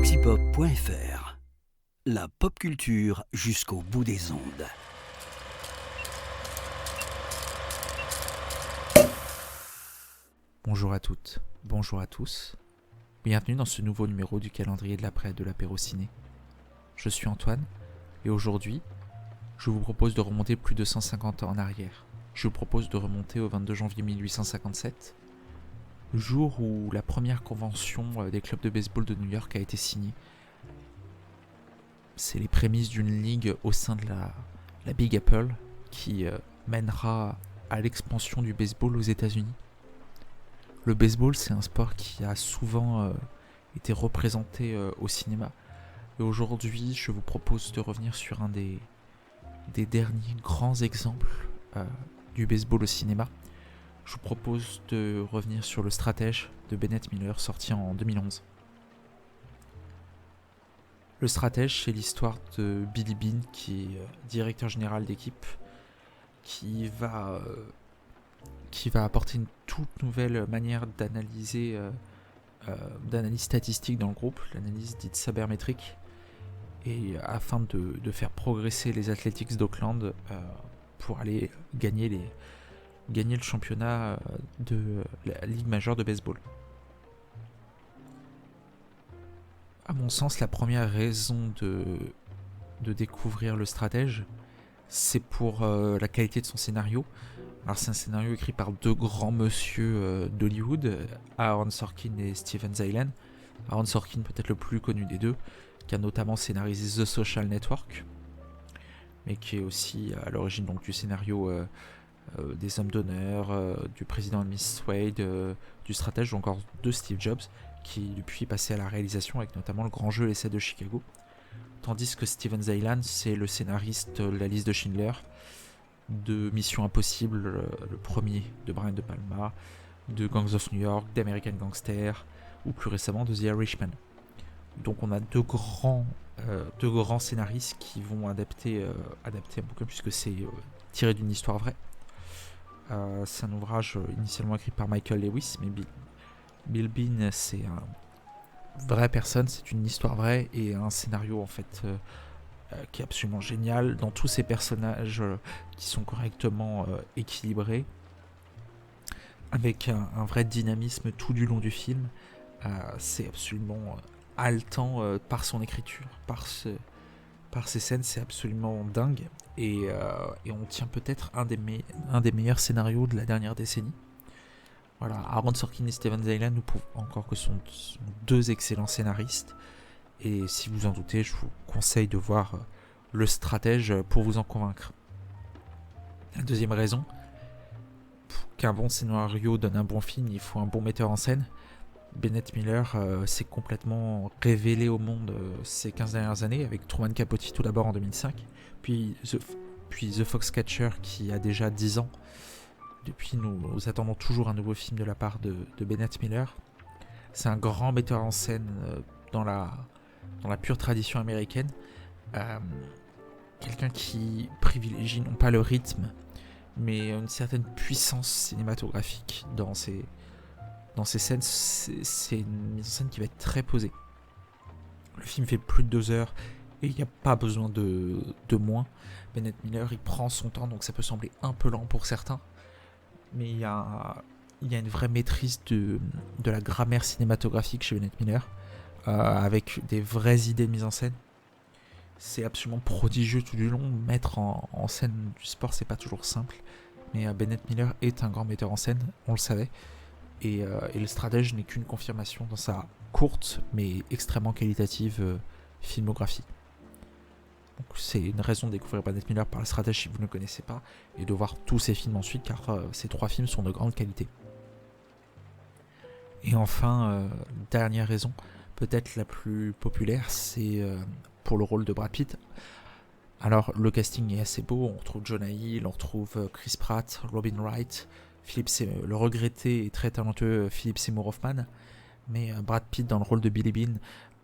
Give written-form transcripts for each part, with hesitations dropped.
antipop.fr. La pop culture jusqu'au bout des ondes. Bonjour à toutes, bonjour à tous. Bienvenue dans ce nouveau numéro du calendrier de l'après de l'apéro ciné. Je suis Antoine et aujourd'hui, je vous propose de remonter plus de 150 ans en arrière. Je vous propose de remonter au 22 janvier 1857, le jour où la première convention des clubs de baseball de New York a été signée. C'est les prémices d'une ligue au sein de la Big Apple qui mènera à l'expansion du baseball aux États-Unis. Le baseball, c'est un sport qui a souvent été représenté au cinéma. Et aujourd'hui, je vous propose de revenir sur un des derniers grands exemples du baseball au cinéma. Je vous propose de revenir sur Le Stratège de Bennett Miller, sorti en 2011. Le Stratège, c'est l'histoire de Billy Beane, qui est directeur général d'équipe, qui va apporter une toute nouvelle manière d'analyse statistique dans le groupe, l'analyse dite sabermétrique, et afin de faire progresser les Athletics d'Oakland pour aller gagner le championnat de la Ligue majeure de baseball. À mon sens, la première raison de découvrir Le Stratège, c'est pour la qualité de son scénario. Alors c'est un scénario écrit par deux grands monsieur d'Hollywood, Aaron Sorkin et Steven Zailan. Aaron Sorkin peut-être le plus connu des deux, qui a notamment scénarisé The Social Network, mais qui est aussi à l'origine donc du scénario des Hommes d'honneur, du président et Miss Wade, du Stratège ou encore de Steve Jobs, qui depuis est passé à la réalisation avec notamment Le Grand Jeu et l'Essai de Chicago. Tandis que Steven Zailan, c'est le scénariste de La Liste de Schindler, de Mission Impossible, le premier de Brian De Palma, de Gangs of New York, d'American Gangster, ou plus récemment de The Irishman. Donc on a deux grands scénaristes qui vont adapter un bouquin, puisque c'est tiré d'une histoire vraie. C'est un ouvrage initialement écrit par Michael Lewis, mais Bill Beane, c'est une vraie personne, c'est une histoire vraie et un scénario en fait qui est absolument génial, dans tous ces personnages qui sont correctement équilibrés, avec un vrai dynamisme tout du long du film. C'est absolument haletant par son écriture, par ces scènes, c'est absolument dingue, et on tient peut-être un des meilleurs scénarios de la dernière décennie. Voilà, Aaron Sorkin et Steven Zailan nous prouvent encore que sont deux excellents scénaristes, et si vous en doutez, je vous conseille de voir Le Stratège pour vous en convaincre. La deuxième raison, pour qu'un bon scénario donne un bon film, il faut un bon metteur en scène. Bennett Miller s'est complètement révélé au monde ces 15 dernières années, avec Truman Capote tout d'abord en 2005, puis The Foxcatcher qui a déjà 10 ans. Depuis, nous attendons toujours un nouveau film de la part de Bennett Miller. C'est un grand metteur en scène dans la pure tradition américaine. Quelqu'un qui privilégie non pas le rythme, mais une certaine puissance cinématographique dans ses scènes. C'est une mise en scène qui va être très posée. Le film fait plus de 2 heures et il n'y a pas besoin de moins. Bennett Miller, il prend son temps, donc ça peut sembler un peu lent pour certains, mais il y a une vraie maîtrise de la grammaire cinématographique chez Bennett Miller, avec des vraies idées de mise en scène. C'est absolument prodigieux tout du long. Mettre en scène du sport, c'est pas toujours simple, mais Bennett Miller est un grand metteur en scène, on le savait, et Le Stratège n'est qu'une confirmation dans sa courte mais extrêmement qualitative filmographie. Donc c'est une raison de découvrir Bennett Miller par Le Stratège si vous ne le connaissez pas, et de voir tous ses films ensuite, car ces 3 films sont de grande qualité. Et enfin, dernière raison, peut-être la plus populaire, c'est pour le rôle de Brad Pitt. Alors le casting est assez beau, on retrouve Jonah Hill, on retrouve Chris Pratt, Robin Wright, le regretté et très talentueux Philip Seymour Hoffman, mais Brad Pitt dans le rôle de Billy Beane,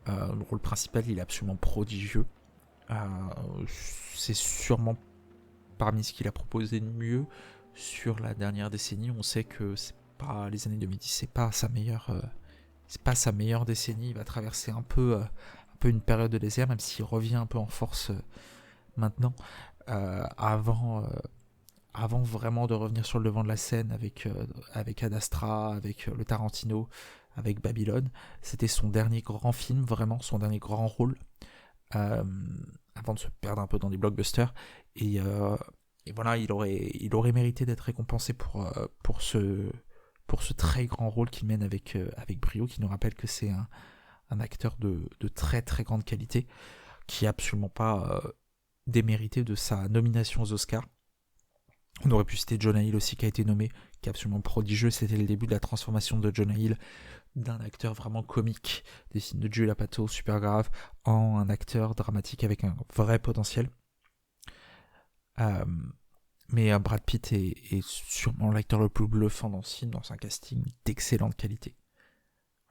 le rôle principal, il est absolument prodigieux. C'est sûrement parmi ce qu'il a proposé de mieux sur la dernière décennie. On sait que c'est pas les années 2010, c'est pas sa meilleure c'est pas sa meilleure décennie. Il va traverser un peu une période de désert, même s'il revient un peu en force maintenant. Avant vraiment de revenir sur le devant de la scène avec Ad Astra, avec le Tarantino, avec Babylone. C'était son dernier grand film, vraiment son dernier grand rôle, avant de se perdre un peu dans des blockbusters. Et voilà, il aurait mérité d'être récompensé pour ce très grand rôle qu'il mène avec brio, qui nous rappelle que c'est un acteur de très très grande qualité, qui est absolument pas démérité de sa nomination aux Oscars. On aurait pu citer Jonah Hill aussi, qui a été nommé, qui est absolument prodigieux. C'était le début de la transformation de Jonah Hill d'un acteur vraiment comique, des films de Julia Pato super grave, en un acteur dramatique avec un vrai potentiel. Mais Brad Pitt est sûrement l'acteur le plus bluffant dans ce film, dans un casting d'excellente qualité.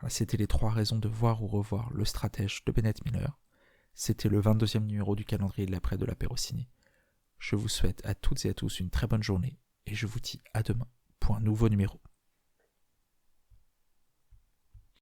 Voilà, c'était les 3 raisons de voir ou revoir Le Stratège de Bennett Miller. C'était le 22e numéro du calendrier de l'après de l'apéro ciné. Je vous souhaite à toutes et à tous une très bonne journée et je vous dis à demain pour un nouveau numéro.